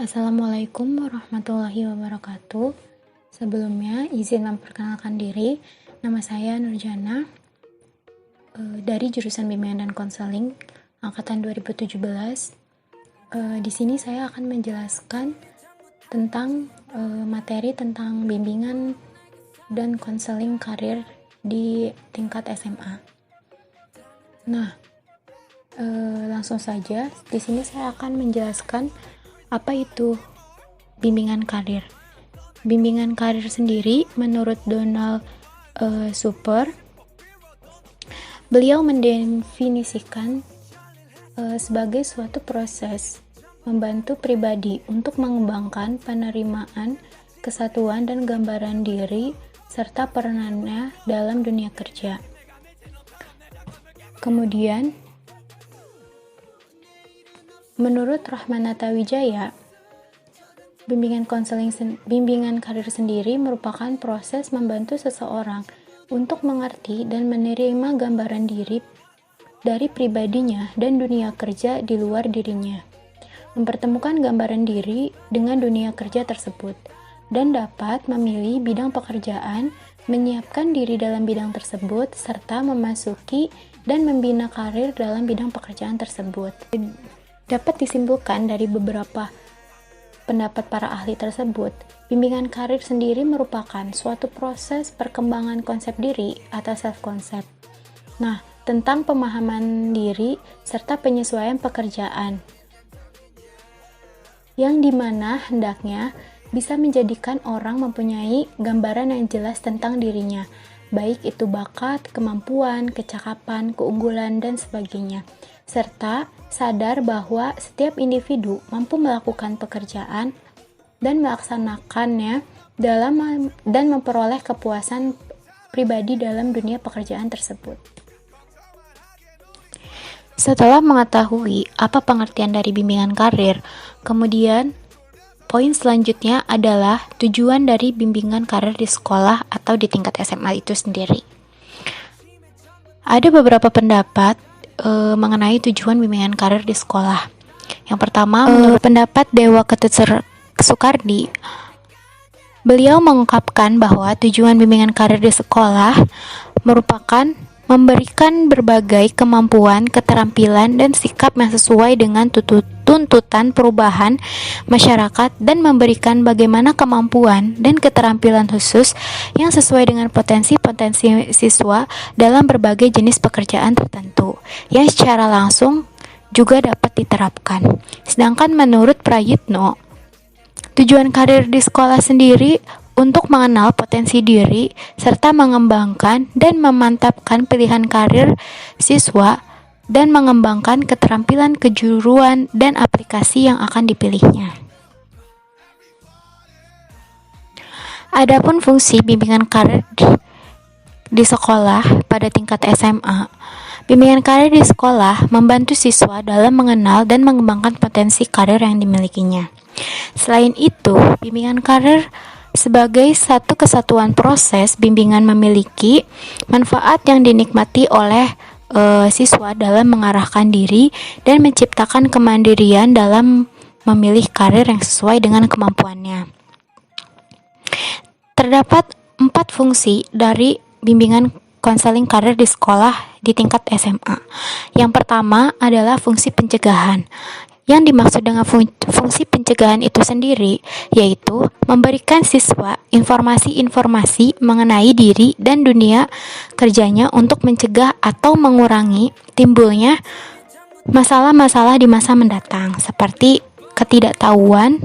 Assalamualaikum warahmatullahi wabarakatuh. Sebelumnya, izin memperkenalkan diri. Nama saya Nurjana, dari jurusan Bimbingan dan Konseling angkatan 2017. Di sini saya akan menjelaskan tentang materi tentang bimbingan dan konseling karir di tingkat SMA. Nah, langsung saja di sini saya akan menjelaskan apa itu bimbingan karir. Bimbingan karir sendiri menurut Donald Super, beliau mendefinisikan sebagai suatu proses membantu pribadi untuk mengembangkan penerimaan, kesatuan, dan gambaran diri serta peranannya dalam dunia kerja. Kemudian, menurut Rahmanata Wijaya, bimbingan karir sendiri merupakan proses membantu seseorang untuk mengerti dan menerima gambaran diri dari pribadinya dan dunia kerja di luar dirinya, mempertemukan gambaran diri dengan dunia kerja tersebut, dan dapat memilih bidang pekerjaan, menyiapkan diri dalam bidang tersebut, serta memasuki dan membina karir dalam bidang pekerjaan tersebut. Dapat disimpulkan dari beberapa pendapat para ahli tersebut, bimbingan karir sendiri merupakan suatu proses perkembangan konsep diri atau self-concept. Nah, tentang pemahaman diri serta penyesuaian pekerjaan, yang dimana hendaknya bisa menjadikan orang mempunyai gambaran yang jelas tentang dirinya, baik itu bakat, kemampuan, kecakapan, keunggulan, dan sebagainya, serta sadar bahwa setiap individu mampu melakukan pekerjaan dan melaksanakannya dan memperoleh kepuasan pribadi dalam dunia pekerjaan tersebut. Setelah mengetahui apa pengertian dari bimbingan karir, kemudian poin selanjutnya adalah tujuan dari bimbingan karir di sekolah atau di tingkat SMA itu sendiri. Ada beberapa pendapat mengenai tujuan bimbingan karir di sekolah. Yang pertama, menurut pendapat Dewa Ketut Sukardi, beliau mengungkapkan bahwa tujuan bimbingan karir di sekolah merupakan memberikan berbagai kemampuan, keterampilan, dan sikap yang sesuai dengan tuntutan perubahan masyarakat dan memberikan bagaimana kemampuan dan keterampilan khusus yang sesuai dengan potensi-potensi siswa dalam berbagai jenis pekerjaan tertentu yang secara langsung juga dapat diterapkan. Sedangkan menurut Prayitno, tujuan karir di sekolah sendiri untuk mengenal potensi diri serta mengembangkan dan memantapkan pilihan karir siswa dan mengembangkan keterampilan kejuruan dan aplikasi yang akan dipilihnya. Adapun fungsi bimbingan karir di sekolah pada tingkat SMA, bimbingan karir di sekolah membantu siswa dalam mengenal dan mengembangkan potensi karir yang dimilikinya. Selain itu, bimbingan karir sebagai satu kesatuan proses bimbingan memiliki manfaat yang dinikmati oleh siswa dalam mengarahkan diri dan menciptakan kemandirian dalam memilih karir yang sesuai dengan kemampuannya. Terdapat 4 fungsi dari bimbingan konseling karir di sekolah di tingkat SMA. Yang pertama adalah fungsi pencegahan. Yang dimaksud dengan fungsi pencegahan itu sendiri yaitu memberikan siswa informasi-informasi mengenai diri dan dunia kerjanya untuk mencegah atau mengurangi timbulnya masalah-masalah di masa mendatang, seperti ketidaktahuan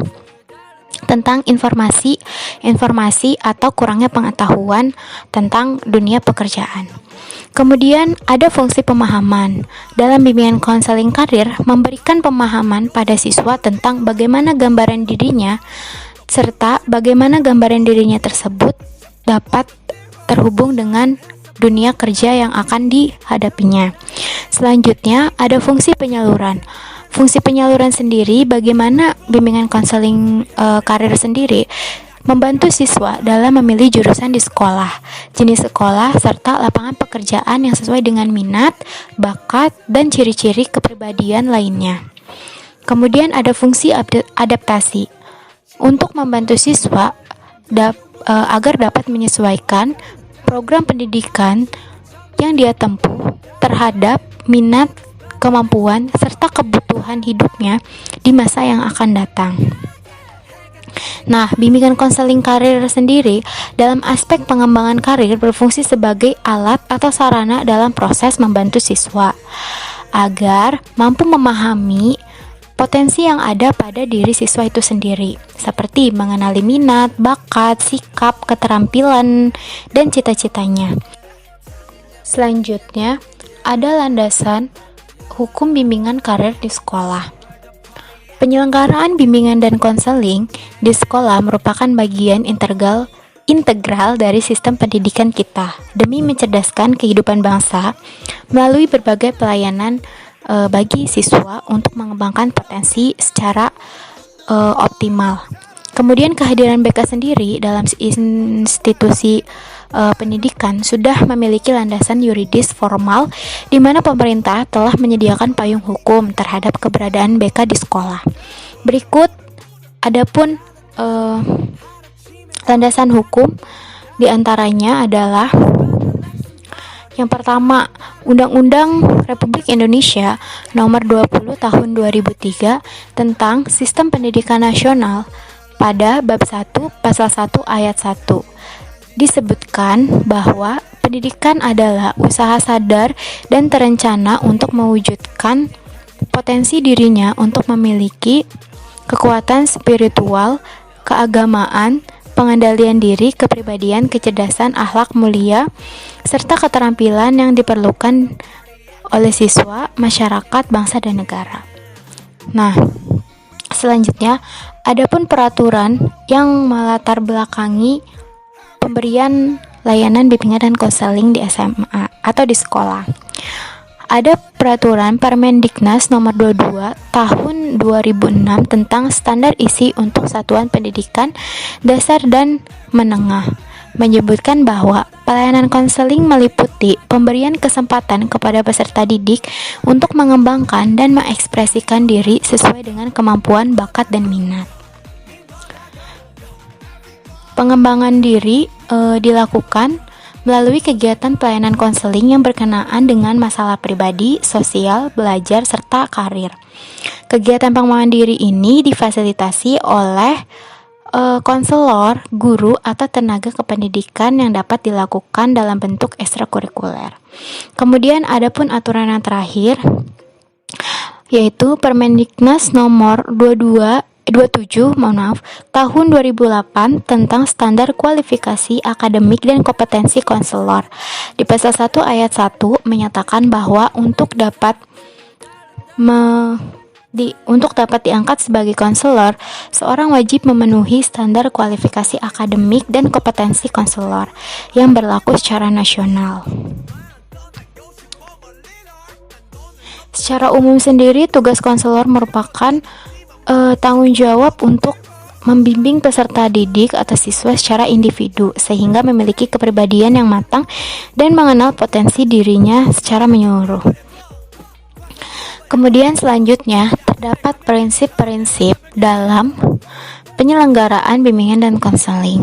tentang informasi atau kurangnya pengetahuan tentang dunia pekerjaan. Kemudian ada fungsi pemahaman. Dalam bimbingan konseling karir memberikan pemahaman pada siswa tentang bagaimana gambaran dirinya serta bagaimana gambaran dirinya tersebut dapat terhubung dengan dunia kerja yang akan dihadapinya. Selanjutnya ada fungsi penyaluran. Fungsi penyaluran sendiri, bagaimana bimbingan konseling karir sendiri membantu siswa dalam memilih jurusan di sekolah, jenis sekolah, serta lapangan pekerjaan yang sesuai dengan minat, bakat, dan ciri-ciri kepribadian lainnya. Kemudian ada fungsi adaptasi untuk membantu siswa agar dapat menyesuaikan program pendidikan yang dia tempuh terhadap minat, kemampuan, serta kebutuhan hidupnya di masa yang akan datang. Nah, bimbingan konseling karir sendiri dalam aspek pengembangan karir berfungsi sebagai alat atau sarana dalam proses membantu siswa agar mampu memahami potensi yang ada pada diri siswa itu sendiri, seperti mengenali minat, bakat, sikap, keterampilan, dan cita-citanya. Selanjutnya, ada landasan hukum bimbingan karir di sekolah. Penyelenggaraan bimbingan dan konseling di sekolah merupakan bagian integral dari sistem pendidikan kita demi mencerdaskan kehidupan bangsa melalui berbagai pelayanan bagi siswa untuk mengembangkan potensi secara optimal. Kemudian kehadiran BK sendiri dalam institusi pendidikan sudah memiliki landasan yuridis formal di mana pemerintah telah menyediakan payung hukum terhadap keberadaan BK di sekolah. Berikut adapun landasan hukum diantaranya adalah yang pertama, Undang-Undang Republik Indonesia Nomor 20 Tahun 2003 tentang Sistem Pendidikan Nasional pada bab 1 pasal 1 ayat 1. Disebutkan bahwa pendidikan adalah usaha sadar dan terencana untuk mewujudkan potensi dirinya untuk memiliki kekuatan spiritual, keagamaan, pengendalian diri, kepribadian, kecerdasan, akhlak mulia, serta keterampilan yang diperlukan oleh siswa, masyarakat, bangsa, dan negara. Nah, selanjutnya, adapun peraturan yang melatar belakangi pemberian layanan bimbingan dan konseling di SMA atau di sekolah. Ada peraturan Permendiknas nomor 22 tahun 2006 tentang standar isi untuk satuan pendidikan dasar dan menengah, menyebutkan bahwa pelayanan konseling meliputi pemberian kesempatan kepada peserta didik untuk mengembangkan dan mengekspresikan diri sesuai dengan kemampuan, bakat, dan minat. Pengembangan diri dilakukan melalui kegiatan pelayanan konseling yang berkenaan dengan masalah pribadi, sosial, belajar, serta karir. Kegiatan pengembangan diri ini difasilitasi oleh konselor, guru, atau tenaga kependidikan yang dapat dilakukan dalam bentuk ekstrakurikuler. Kemudian ada pun aturan yang terakhir, yaitu Permendiknas nomor 27 tahun 2008 tentang standar kualifikasi akademik dan kompetensi konselor. Di pasal 1 ayat 1 menyatakan bahwa untuk dapat diangkat sebagai konselor, seorang wajib memenuhi standar kualifikasi akademik dan kompetensi konselor yang berlaku secara nasional. Secara umum sendiri, tugas konselor merupakan tanggung jawab untuk membimbing peserta didik atau siswa secara individu sehingga memiliki kepribadian yang matang dan mengenal potensi dirinya secara menyeluruh. Kemudian selanjutnya terdapat prinsip-prinsip dalam penyelenggaraan bimbingan dan konseling.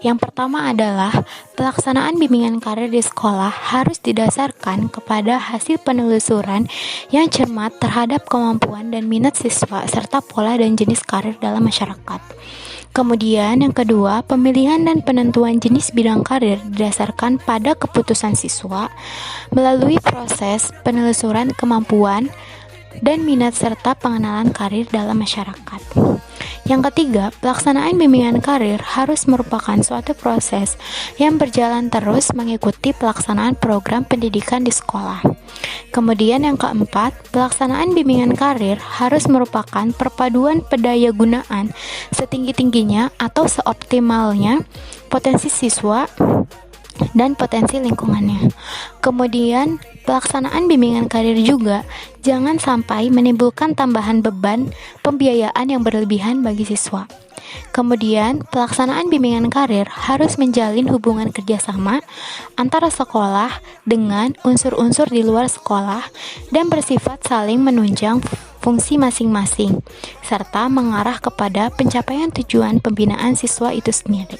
Yang pertama adalah pelaksanaan bimbingan karir di sekolah harus didasarkan kepada hasil penelusuran yang cermat terhadap kemampuan dan minat siswa serta pola dan jenis karir dalam masyarakat. Kemudian yang kedua, pemilihan dan penentuan jenis bidang karir didasarkan pada keputusan siswa melalui proses penelusuran kemampuan dan minat serta pengenalan karir dalam masyarakat. Yang ketiga, pelaksanaan bimbingan karir harus merupakan suatu proses yang berjalan terus mengikuti pelaksanaan program pendidikan di sekolah. Kemudian yang keempat, pelaksanaan bimbingan karir harus merupakan perpaduan pendaya gunaan setinggi-tingginya atau seoptimalnya potensi siswa dan potensi lingkungannya. Kemudian, pelaksanaan bimbingan karir juga jangan sampai menimbulkan tambahan beban pembiayaan yang berlebihan bagi siswa. Kemudian, pelaksanaan bimbingan karir harus menjalin hubungan kerjasama antara sekolah dengan unsur-unsur di luar sekolah dan bersifat saling menunjang fungsi masing-masing, serta mengarah kepada pencapaian tujuan pembinaan siswa itu sendiri.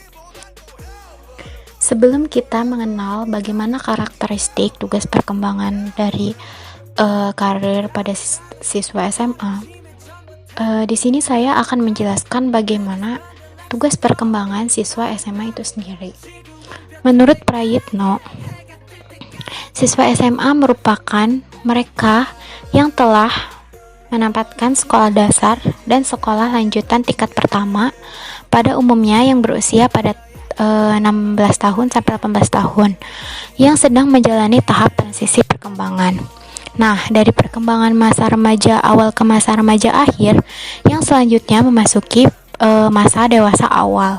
Sebelum kita mengenal bagaimana karakteristik tugas perkembangan dari karir pada siswa SMA, di sini saya akan menjelaskan bagaimana tugas perkembangan siswa SMA itu sendiri. Menurut Prayitno, siswa SMA merupakan mereka yang telah menempatkan sekolah dasar dan sekolah lanjutan tingkat pertama pada umumnya yang berusia pada 16 tahun sampai 18 tahun yang sedang menjalani tahap transisi perkembangan. Nah, dari perkembangan masa remaja awal ke masa remaja akhir yang selanjutnya memasuki masa dewasa awal.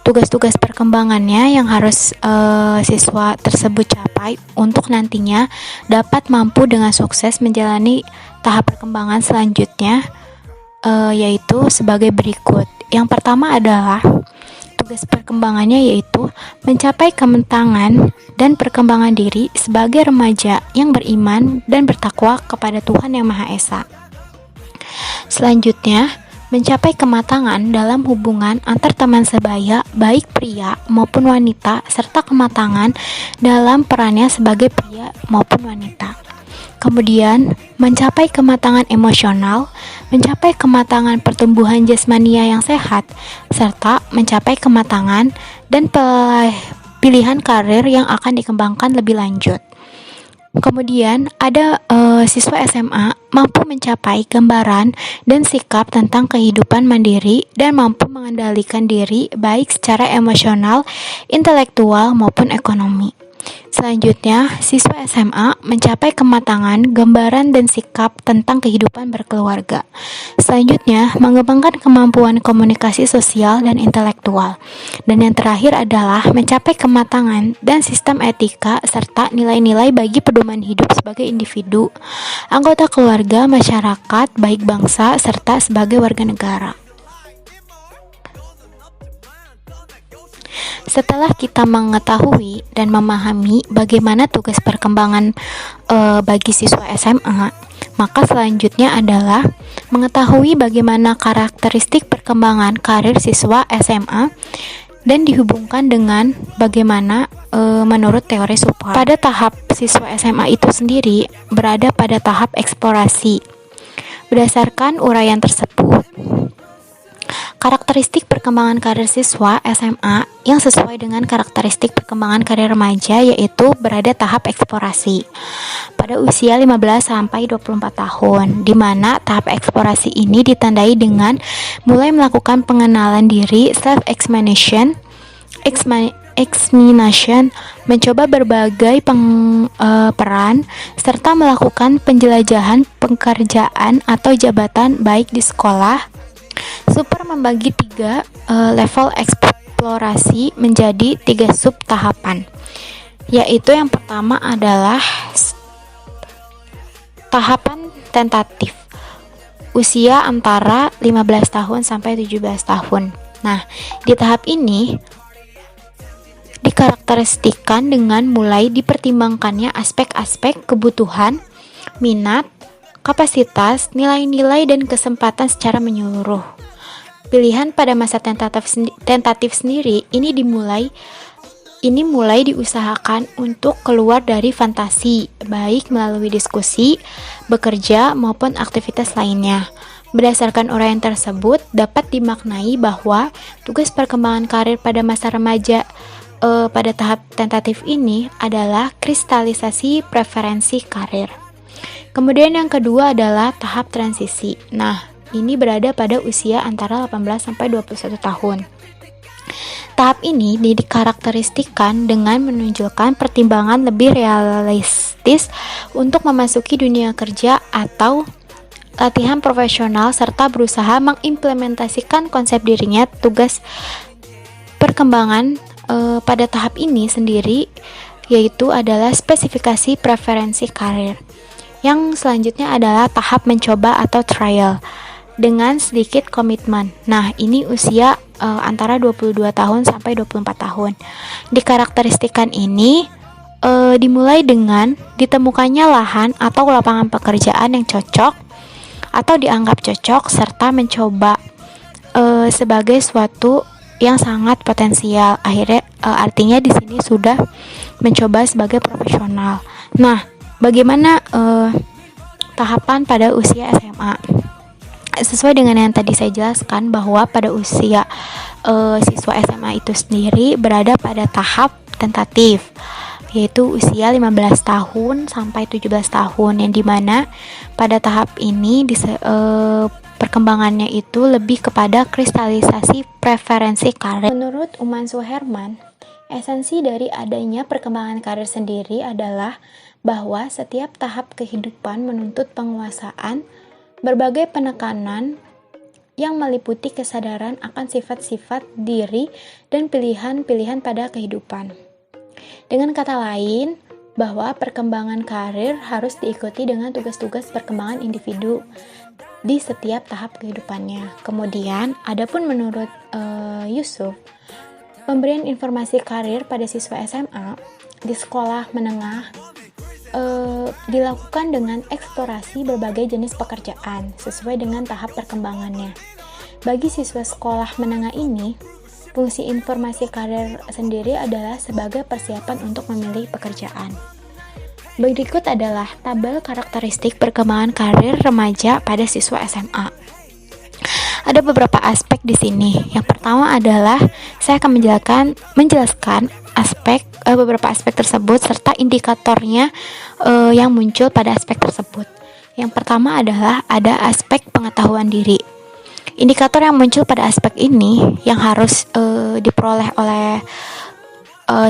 Tugas-tugas perkembangannya yang harus siswa tersebut capai untuk nantinya dapat mampu dengan sukses menjalani tahap perkembangan selanjutnya, yaitu sebagai berikut. Yang pertama adalah tugas perkembangannya yaitu mencapai kematangan dan perkembangan diri sebagai remaja yang beriman dan bertakwa kepada Tuhan Yang Maha Esa. Selanjutnya, mencapai kematangan dalam hubungan antar teman sebaya, baik pria maupun wanita, serta kematangan dalam perannya sebagai pria maupun wanita. Kemudian, mencapai kematangan emosional, mencapai kematangan pertumbuhan jasmania yang sehat, serta mencapai kematangan dan pilihan karir yang akan dikembangkan lebih lanjut. Kemudian, ada siswa SMA mampu mencapai gambaran dan sikap tentang kehidupan mandiri dan mampu mengendalikan diri baik secara emosional, intelektual, maupun ekonomi. Selanjutnya, siswa SMA mencapai kematangan, gambaran, dan sikap tentang kehidupan berkeluarga. Selanjutnya, mengembangkan kemampuan komunikasi sosial dan intelektual. Dan yang terakhir adalah mencapai kematangan dan sistem etika serta nilai-nilai bagi pedoman hidup sebagai individu, anggota keluarga, masyarakat, baik bangsa, serta sebagai warga negara. Setelah kita mengetahui dan memahami bagaimana tugas perkembangan bagi siswa SMA, maka selanjutnya adalah mengetahui bagaimana karakteristik perkembangan karir siswa SMA dan dihubungkan dengan bagaimana menurut teori support. Pada tahap siswa SMA itu sendiri berada pada tahap eksplorasi. Berdasarkan uraian tersebut, karakteristik perkembangan karir siswa SMA yang sesuai dengan karakteristik perkembangan karir remaja yaitu berada tahap eksplorasi pada usia 15 sampai 24 tahun, di mana tahap eksplorasi ini ditandai dengan mulai melakukan pengenalan diri, self-examination, mencoba berbagai peran, serta melakukan penjelajahan pekerjaan atau jabatan baik di sekolah. Super membagi 3 level eksplorasi menjadi 3 sub tahapan, yaitu yang pertama adalah tahapan tentatif, usia antara 15 tahun sampai 17 tahun. Nah, di tahap ini dikarakteristikan dengan mulai dipertimbangkannya aspek-aspek kebutuhan, minat, kapasitas, nilai-nilai, dan kesempatan secara menyeluruh. Pilihan pada masa tentatif sendiri ini mulai diusahakan untuk keluar dari fantasi, baik melalui diskusi, bekerja, maupun aktivitas lainnya. Berdasarkan uraian tersebut, dapat dimaknai bahwa tugas perkembangan karir pada masa remaja pada tahap tentatif ini adalah kristalisasi preferensi karir. Kemudian yang kedua adalah tahap transisi. Nah, ini berada pada usia antara 18 sampai 21 tahun. Tahap ini dikarakteristikan dengan menunjukkan pertimbangan lebih realistis untuk memasuki dunia kerja atau latihan profesional serta berusaha mengimplementasikan konsep dirinya. Tugas perkembangan pada tahap ini sendiri yaitu adalah spesifikasi preferensi karir. Yang selanjutnya adalah tahap mencoba atau trial dengan sedikit komitmen. Nah, ini usia antara 22 tahun sampai 24 tahun. Dikarakteristikan ini dimulai dengan ditemukannya lahan atau lapangan pekerjaan yang cocok atau dianggap cocok serta mencoba sebagai suatu yang sangat potensial. Akhirnya artinya di sini sudah mencoba sebagai profesional. Nah, bagaimana tahapan pada usia SMA? Sesuai dengan yang tadi saya jelaskan bahwa pada usia siswa SMA itu sendiri berada pada tahap tentatif, yaitu usia 15 tahun sampai 17 tahun, yang dimana pada tahap ini perkembangannya itu lebih kepada kristalisasi preferensi karir. Menurut Uman Suherman, esensi dari adanya perkembangan karir sendiri adalah bahwa setiap tahap kehidupan menuntut penguasaan berbagai penekanan yang meliputi kesadaran akan sifat-sifat diri dan pilihan-pilihan pada kehidupan. Dengan kata lain, bahwa perkembangan karir harus diikuti dengan tugas-tugas perkembangan individu di setiap tahap kehidupannya. Kemudian, adapun menurut Yusuf, pemberian informasi karir pada siswa SMA di sekolah menengah dilakukan dengan eksplorasi berbagai jenis pekerjaan sesuai dengan tahap perkembangannya. Bagi siswa sekolah menengah ini, fungsi informasi karir sendiri adalah sebagai persiapan untuk memilih pekerjaan. Berikut adalah tabel karakteristik perkembangan karir remaja pada siswa SMA. Ada beberapa aspek di sini. Yang pertama adalah saya akan menjelaskan beberapa aspek tersebut serta indikatornya yang muncul pada aspek tersebut. Yang pertama adalah ada aspek pengetahuan diri. Indikator yang muncul pada aspek ini yang harus diperoleh oleh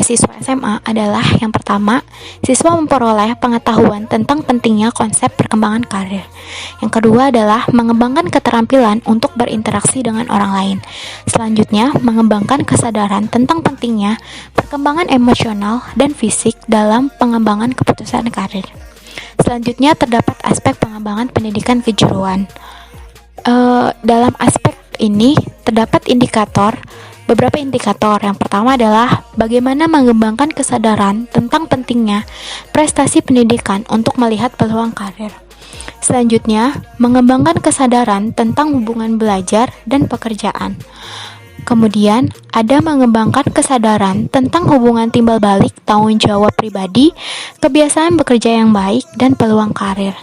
siswa SMA adalah yang pertama, siswa memperoleh pengetahuan tentang pentingnya konsep perkembangan karir. Yang kedua adalah mengembangkan keterampilan untuk berinteraksi dengan orang lain. Selanjutnya, mengembangkan kesadaran tentang pentingnya perkembangan emosional dan fisik dalam pengembangan keputusan karir. Selanjutnya, terdapat aspek pengembangan pendidikan kejuruan. Dalam aspek ini terdapat beberapa indikator. Yang pertama adalah bagaimana mengembangkan kesadaran tentang pentingnya prestasi pendidikan untuk melihat peluang karir. Selanjutnya, mengembangkan kesadaran tentang hubungan belajar dan pekerjaan. Kemudian, ada mengembangkan kesadaran tentang hubungan timbal balik, tanggung jawab pribadi, kebiasaan bekerja yang baik, dan peluang karir.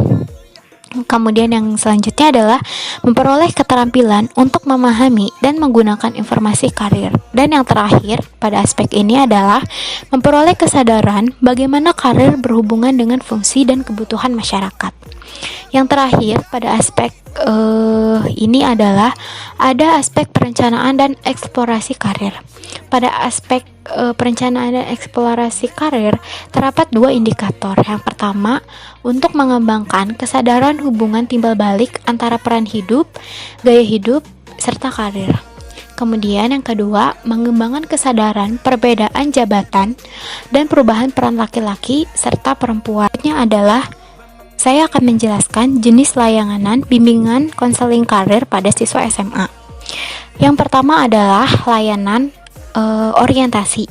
Kemudian yang selanjutnya adalah memperoleh keterampilan untuk memahami dan menggunakan informasi karir. Dan yang terakhir pada aspek ini adalah memperoleh kesadaran bagaimana karir berhubungan dengan fungsi dan kebutuhan masyarakat. Yang terakhir pada aspek ini adalah ada aspek perencanaan dan eksplorasi karir. Pada aspek perencanaan dan eksplorasi karir terdapat dua indikator. Yang pertama, untuk mengembangkan kesadaran hubungan timbal balik antara peran hidup, gaya hidup, serta karir. Kemudian yang kedua, mengembangkan kesadaran perbedaan jabatan dan perubahan peran laki-laki serta perempuan. Selanjutnya adalah saya akan menjelaskan jenis layanan bimbingan konseling karir pada siswa SMA. Yang pertama adalah layanan orientasi,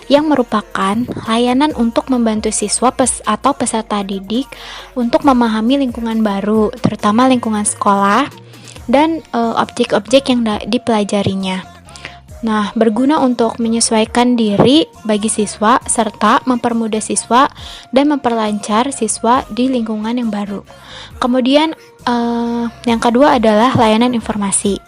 yang merupakan layanan untuk membantu siswa atau peserta didik untuk memahami lingkungan baru, terutama lingkungan sekolah dan objek-objek yang dipelajarinya. Nah, berguna untuk menyesuaikan diri bagi siswa serta mempermudah siswa dan memperlancar siswa di lingkungan yang baru. Kemudian yang kedua adalah layanan informasi,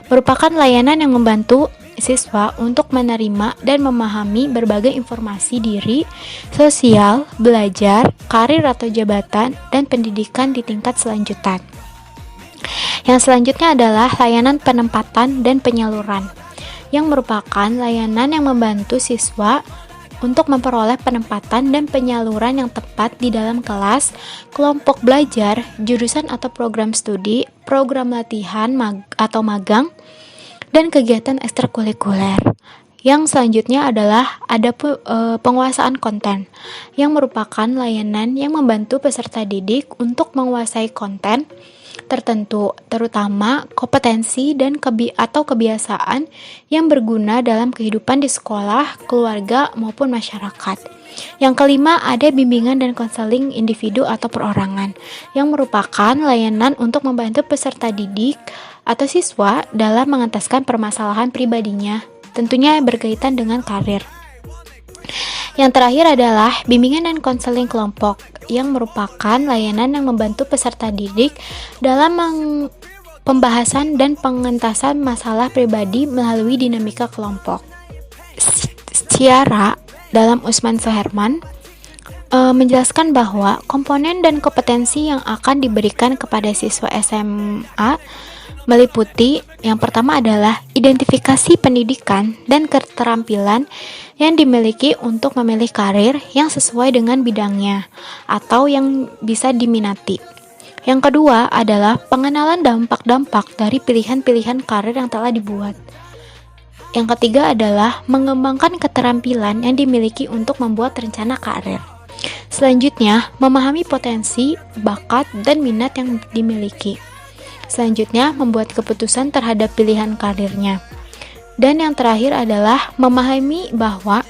merupakan layanan yang membantu siswa untuk menerima dan memahami berbagai informasi diri, sosial, belajar, karir atau jabatan, dan pendidikan di tingkat selanjutan. Yang selanjutnya adalah layanan penempatan dan penyaluran, yang merupakan layanan yang membantu siswa untuk memperoleh penempatan dan penyaluran yang tepat di dalam kelas, kelompok belajar, jurusan atau program studi, program latihan atau magang, dan kegiatan ekstrakurikuler. Yang selanjutnya adalah ada penguasaan konten, yang merupakan layanan yang membantu peserta didik untuk menguasai konten tertentu, terutama kompetensi dan kebiasaan yang berguna dalam kehidupan di sekolah, keluarga, maupun masyarakat. Yang kelima, ada bimbingan dan konseling individu atau perorangan, yang merupakan layanan untuk membantu peserta didik atau siswa dalam mengentaskan permasalahan pribadinya, tentunya berkaitan dengan karir. Yang terakhir adalah bimbingan dan konseling kelompok, yang merupakan layanan yang membantu peserta didik dalam pembahasan dan pengentasan masalah pribadi melalui dinamika kelompok. Secara dalam Usman Suherman menjelaskan bahwa komponen dan kompetensi yang akan diberikan kepada siswa SMA meliputi yang pertama adalah identifikasi pendidikan dan keterampilan yang dimiliki untuk memilih karir yang sesuai dengan bidangnya atau yang bisa diminati. Yang kedua adalah pengenalan dampak-dampak dari pilihan-pilihan karir yang telah dibuat. Yang ketiga adalah mengembangkan keterampilan yang dimiliki untuk membuat rencana karir. Selanjutnya, memahami potensi, bakat, dan minat yang dimiliki. Selanjutnya, membuat keputusan terhadap pilihan karirnya. Dan yang terakhir adalah memahami bahwa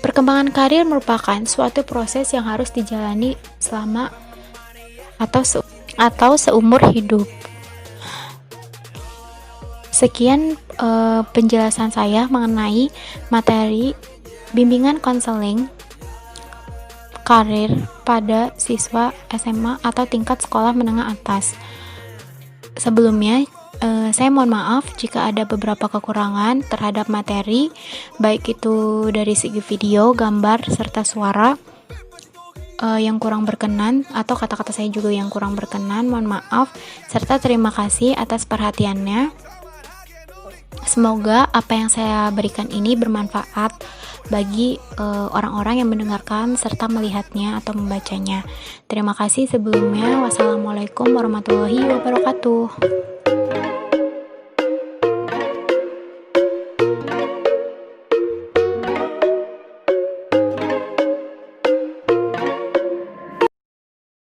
perkembangan karir merupakan suatu proses yang harus dijalani selama atau seumur hidup. Sekian penjelasan saya mengenai materi bimbingan konseling karir pada siswa SMA atau tingkat sekolah menengah atas. Sebelumnya, saya mohon maaf jika ada beberapa kekurangan terhadap materi, baik itu dari segi video, gambar, serta suara yang kurang berkenan, atau kata-kata saya juga yang kurang berkenan. Mohon maaf, serta terima kasih atas perhatiannya. Semoga apa yang saya berikan ini bermanfaat bagi orang-orang yang mendengarkan serta melihatnya atau membacanya. Terima kasih sebelumnya. Wassalamualaikum warahmatullahi wabarakatuh.